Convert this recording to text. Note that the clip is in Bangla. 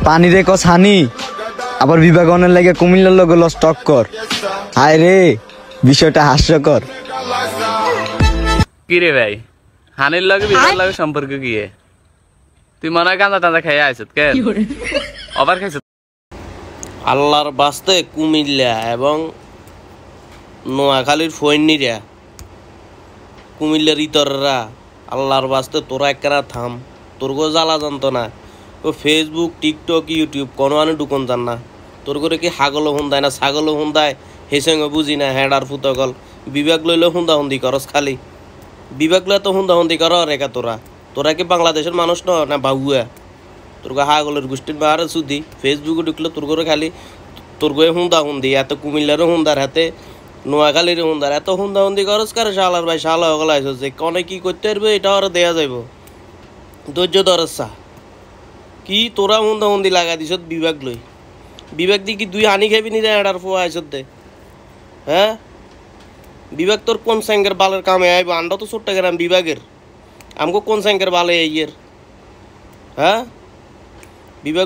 পানি রে কস হানি আবার বিভাগনের লাগে কুমিল্লার লগে লস টক্কর। হায় রে বিষয়টা হাস্যকর। কি রে ভাই হানির লগে বিভাগ লগে সম্পর্ক কি? তুই মনে হয় গাঁজা টাঁজা খাইয়া আইছত কেন? আবার খাইছত? আল্লাহর বাস্তে কুমিল্লা এবং নোয়াখালীর ফৈনিরা কুমিল্লার ইতররা আল্লাহর বাস্তে তোরা একরা থাম। তোর গো জ্বালা জানতো না ও ফেসবুক টিকটক ইউটিউব কোনো আনে ঢুকন যান না। তোর করে কি হাগলও হুন্দায় না ছাগলও হুন্দায় হেসেঙ্গে বুঝি না হেডার ফুতকল বিবেক লইলে হুন্দা হুন্দি করস খালি বিবেক লইলে তো হুন্দা হুন্দি কর রেখা তোরা তোরা কি বাংলাদেশের মানুষ না বাবুয়া তোর হাগলের গোষ্ঠীর বাহারে শুধি ফেসবুকে ঢুকলে তোর করে খালি তোর গয়ে হুন্দা হুন্দি এত কুমিল্লারও হুন্দার হাতে নোয়াখালীর হুন্দার এত হুন্দা হুন্দি করস কারে শালার ভাই শালা হগল আইসে কনে কি করতে পারবে এটা আর দেয়া যাইব ধৈর্য ধরসা কি তোরা হুন্দা হুন্দি লাগাই দিস বিবেক লই বিবেক দি কি দুই হানি খাবি নি এটার ফোয়া আইসত দে হ্যাঁ বিবেক তোর কোন স্যাঙ্গের বালের কামে আইব আন্ডা তো ছোট্ট গেলাম বিভাগের আমগো কোন স্যাঙ্গের বালে আইয়ের হ্যাঁ বিবেক